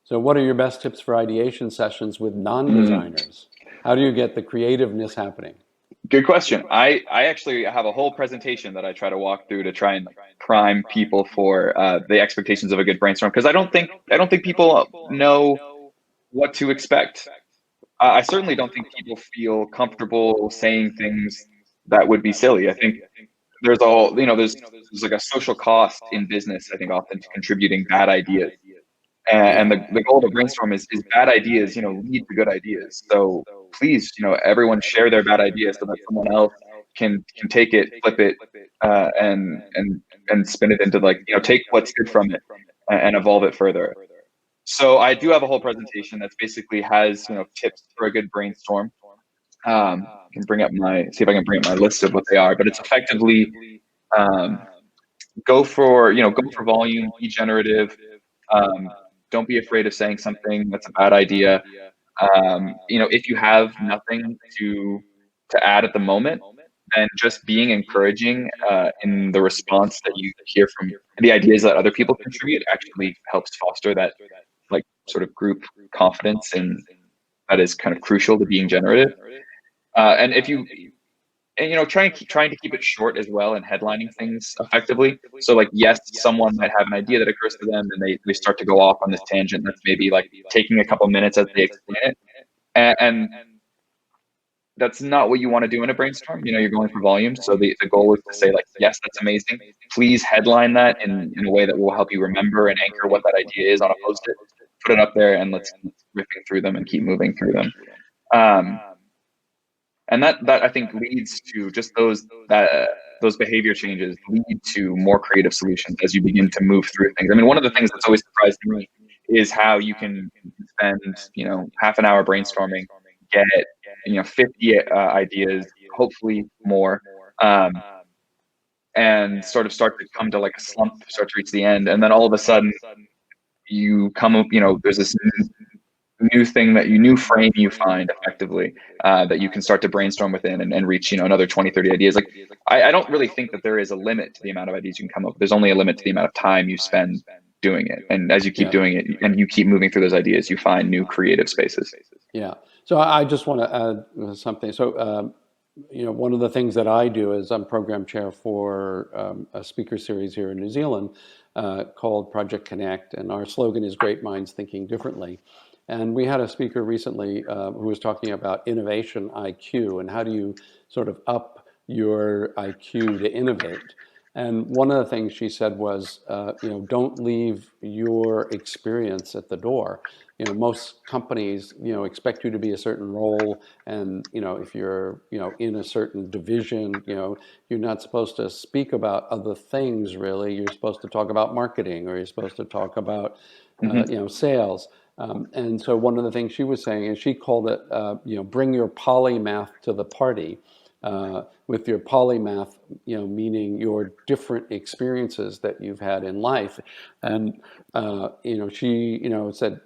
So what are your best tips for ideation sessions with non-designers? How do you get the creativeness happening? Good question. I actually have a whole presentation that I try to walk through to try and prime people for the expectations of a good brainstorm, because I don't think people know what to expect. I certainly don't think people feel comfortable saying things that would be silly. I think there's all there's like a social cost in business, I think, often to contributing bad ideas. And Yeah. the goal of a brainstorm is bad ideas, lead to good ideas. So please, everyone share their bad ideas so that someone else can take it, flip it, and spin it into, like, take what's good from it and evolve it further. So I do have a whole presentation that's basically has, tips for a good brainstorm. Can bring up see if I can bring up my list of what they are, but it's effectively, um, go for volume, be generative. Um, don't be afraid of saying something that's a bad idea. If you have nothing to add at the moment, then just being encouraging in the response that you hear from the ideas that other people contribute actually helps foster that, like, sort of group confidence, and that is kind of crucial to being generative. And if you and trying to keep it short as well, and headlining things effectively. So, like, yes, someone might have an idea that occurs to them, and they start to go off on this tangent that's maybe like taking a couple minutes as they explain it, and that's not what you want to do in a brainstorm. You're going for volume, so the goal is to say, like, yes, that's amazing, please headline that in a way that will help you remember and anchor what that idea is on a post-it, put it up there, and let's riffing through them and keep moving through them. And that I think leads to just those behavior changes lead to more creative solutions as you begin to move through things. I mean, one of the things that's always surprised me is how you can spend, half an hour brainstorming, get 50 ideas, hopefully more, and sort of start to come to, like, a slump, start to reach the end, and then all of a sudden you come up, there's this new frame you find effectively, that you can start to brainstorm within, and reach, another 20, 30 ideas. Like, I don't really think that there is a limit to the amount of ideas you can come up with. There's only a limit to the amount of time you spend doing it. And as you keep doing it and you keep moving through those ideas, you find new creative spaces. Yeah. So I just want to add something. So, one of the things that I do is I'm program chair for a speaker series here in New Zealand called Project Connect. And our slogan is Great Minds Thinking Differently. And we had a speaker recently who was talking about innovation IQ and how do you sort of up your IQ to innovate. And one of the things she said was, don't leave your experience at the door. Most companies, expect you to be a certain role, and if you're, in a certain division, you're not supposed to speak about other things really. You're supposed to talk about marketing, or you're supposed to talk about, sales. And so one of the things she was saying is she called it, bring your polymath to the party. With your polymath, meaning your different experiences that you've had in life. And, she, said,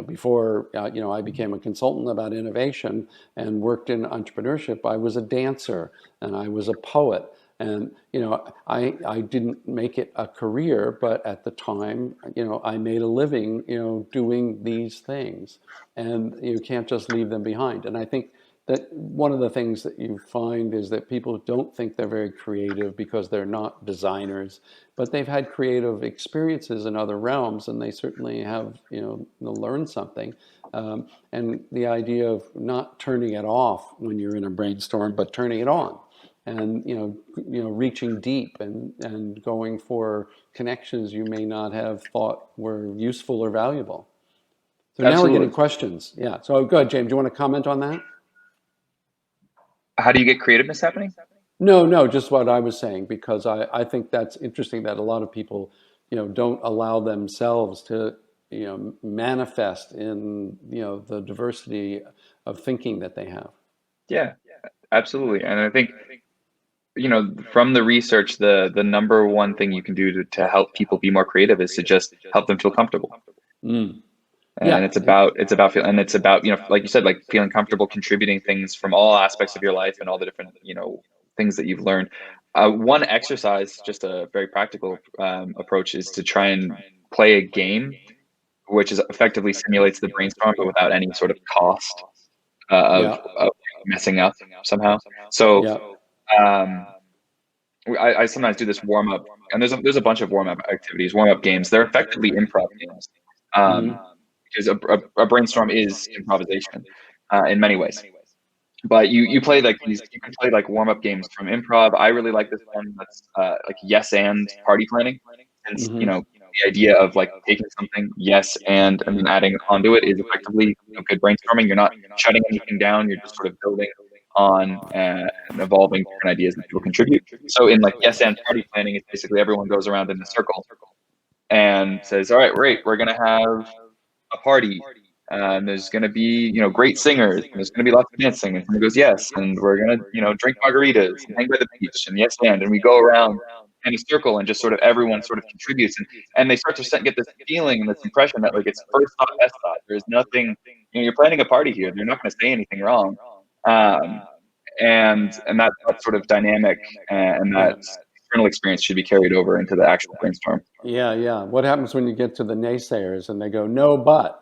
before, I became a consultant about innovation and worked in entrepreneurship, I was a dancer and I was a poet. And, I didn't make it a career, but at the time, I made a living, doing these things. And you can't just leave them behind. And I think that one of the things that you find is that people don't think they're very creative because they're not designers, but they've had creative experiences in other realms, and they certainly have, learned something. And the idea of not turning it off when you're in a brainstorm, but turning it on, and reaching deep and going for connections you may not have thought were useful or valuable. So now we're Absolutely. getting questions. Yeah. So go ahead, James. Do you want to comment on that? How do you get creativeness happening? No, just what I was saying, because I think that's interesting that a lot of people, don't allow themselves to, manifest in, the diversity of thinking that they have. Yeah, absolutely. And I think, from the research, the number one thing you can do to help people be more creative is to just help them feel comfortable. Mm. And Yeah. it's about feeling, and it's about, like you said, like, feeling comfortable contributing things from all aspects of your life and all the different, things that you've learned. One exercise, just a very practical approach, is to try and play a game which is effectively simulates the brainstorm, but without any sort of cost of messing up somehow. So I sometimes do this warm up, and there's a bunch of warm up activities, warm up games. They're effectively improv games, because a brainstorm is improvisation in many ways. But you play like these, you can play like warm up games from improv. I really like this one that's like yes and party planning, and you know, the idea of like taking something yes and then adding onto it is effectively good brainstorming. You're not shutting anything down. You're just sort of building on and evolving different ideas that people contribute. So in like yes and party planning, it's basically everyone goes around in a circle and says, all right, great, we're gonna have a party. And there's going to be, great singers. And there's going to be lots of dancing. And someone goes, yes. And we're going to, drink margaritas and hang by the beach. And yes, and we go around in a circle and just sort of everyone sort of contributes. And they start to get this feeling and this impression that like it's first thought, best thought. There's nothing, you're planning a party here. They're not going to say anything wrong. And that sort of dynamic and that external experience should be carried over into the actual brainstorm. Yeah. What happens when you get to the naysayers and they go, no, but?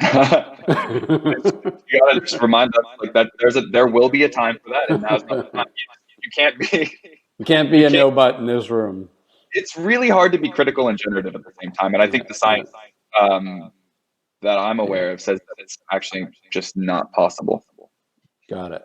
You gotta just remind them like that there will be a time for that, and now's not the time. You can't be a no but in this room. It's really hard to be critical and generative at the same time, and I think the science that I'm aware of says that it's actually just not possible. Got it.